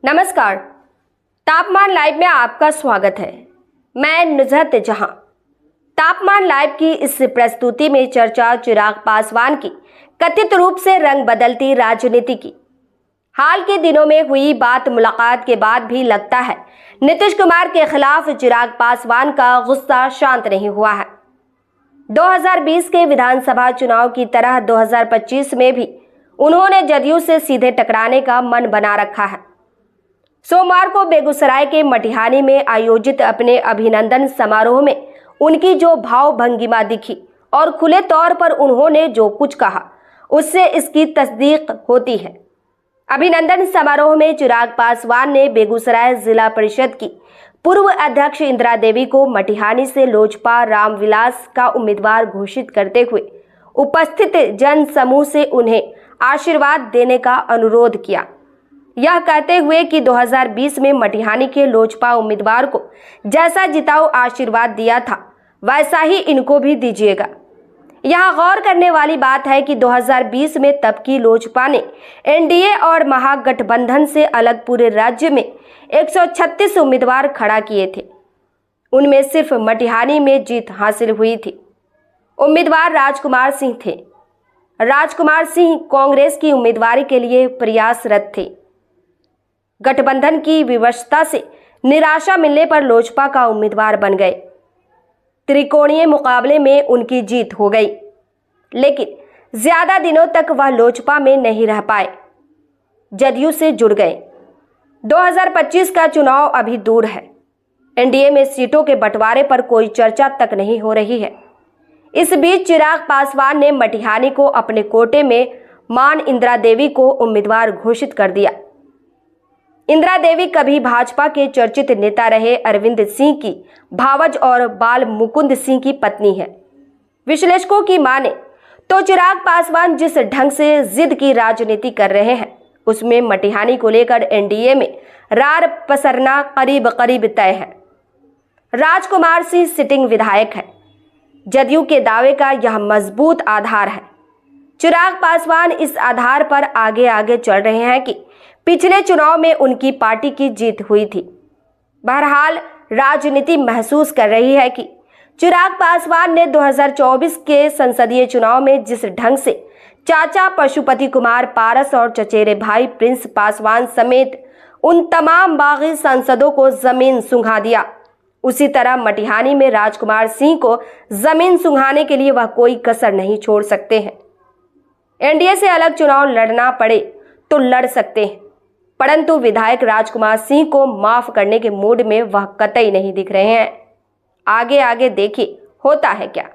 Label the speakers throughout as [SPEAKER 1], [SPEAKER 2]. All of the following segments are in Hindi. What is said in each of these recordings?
[SPEAKER 1] नमस्कार, तापमान लाइव में आपका स्वागत है। मैं नुजहत जहां। तापमान लाइव की इस प्रस्तुति में चर्चा चिराग पासवान की कथित रूप से रंग बदलती राजनीति की। हाल के दिनों में हुई बात मुलाकात के बाद भी लगता है नीतीश कुमार के खिलाफ चिराग पासवान का गुस्सा शांत नहीं हुआ है। 2020 के विधानसभा चुनाव की तरह 2025 में भी उन्होंने जदयू से सीधे टकराने का मन बना रखा है। सोमवार को बेगूसराय के मटिहानी में आयोजित अपने अभिनंदन समारोह में उनकी जो भाव भंगिमा दिखी और खुले तौर पर उन्होंने जो कुछ कहा उससे इसकी तस्दीक होती है। अभिनंदन समारोह में चिराग पासवान ने बेगूसराय जिला परिषद की पूर्व अध्यक्ष इंदिरा देवी को मटिहानी से लोजपा रामविलास का उम्मीदवार घोषित करते हुए उपस्थित जन समूह से उन्हें आशीर्वाद देने का अनुरोध किया, यह कहते हुए कि 2020 में मटिहानी के लोजपा उम्मीदवार को जैसा जिताऊ आशीर्वाद दिया था वैसा ही इनको भी दीजिएगा। यहाँ गौर करने वाली बात है कि 2020 में तब की लोजपा ने एनडीए और महागठबंधन से अलग पूरे राज्य में 136 उम्मीदवार खड़ा किए थे। उनमें सिर्फ मटिहानी में जीत हासिल हुई थी। उम्मीदवार राजकुमार सिंह थे। राजकुमार सिंह कांग्रेस की उम्मीदवारी के लिए प्रयासरत थे। गठबंधन की विवशता से निराशा मिलने पर लोजपा का उम्मीदवार बन गए। त्रिकोणीय मुकाबले में उनकी जीत हो गई, लेकिन ज्यादा दिनों तक वह लोजपा में नहीं रह पाए, जदयू से जुड़ गए। 2025 का चुनाव अभी दूर है। एनडीए में सीटों के बंटवारे पर कोई चर्चा तक नहीं हो रही है। इस बीच चिराग पासवान ने मटिहानी को अपने कोटे में मान इंदिरा देवी को उम्मीदवार घोषित कर दिया। इंदिरा देवी कभी भाजपा के चर्चित नेता रहे अरविंद सिंह की भावज और बाल मुकुंद सिंह की पत्नी है। विश्लेषकों की माने तो चिराग पासवान जिस ढंग से जिद की राजनीति कर रहे हैं उसमें मटिहानी को लेकर एनडीए में रार पसरना करीब करीब तय है। राजकुमार सिंह सिटिंग विधायक है। जदयू के दावे का यह मजबूत आधार है। चिराग पासवान इस आधार पर आगे आगे चल रहे हैं कि पिछले चुनाव में उनकी पार्टी की जीत हुई थी। बहरहाल राजनीति महसूस कर रही है कि चिराग पासवान ने 2024 के संसदीय चुनाव में जिस ढंग से चाचा पशुपति कुमार पारस और चचेरे भाई प्रिंस पासवान समेत उन तमाम बागी सांसदों को जमीन सुंघा दिया, उसी तरह मटिहानी में राजकुमार सिंह को जमीन सुंघाने के लिए वह कोई कसर नहीं छोड़ सकते हैं। एनडीए से अलग चुनाव लड़ना पड़े तो लड़ सकते हैं, परंतु विधायक राजकुमार सिंह को माफ करने के मूड में वह कतई नहीं दिख रहे हैं। आगे आगे देखिए होता है क्या।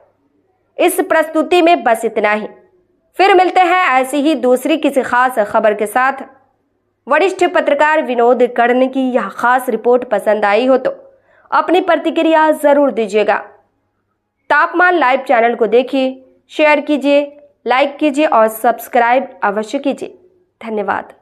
[SPEAKER 1] इस प्रस्तुति में बस इतना ही। फिर मिलते हैं ऐसी ही दूसरी किसी खास खबर के साथ। वरिष्ठ पत्रकार विनोद कर्ण की यह खास रिपोर्ट पसंद आई हो तो अपनी प्रतिक्रिया जरूर दीजिएगा। तापमान लाइव चैनल को देखिए, शेयर कीजिए, लाइक कीजिए और सब्सक्राइब अवश्य कीजिए। धन्यवाद।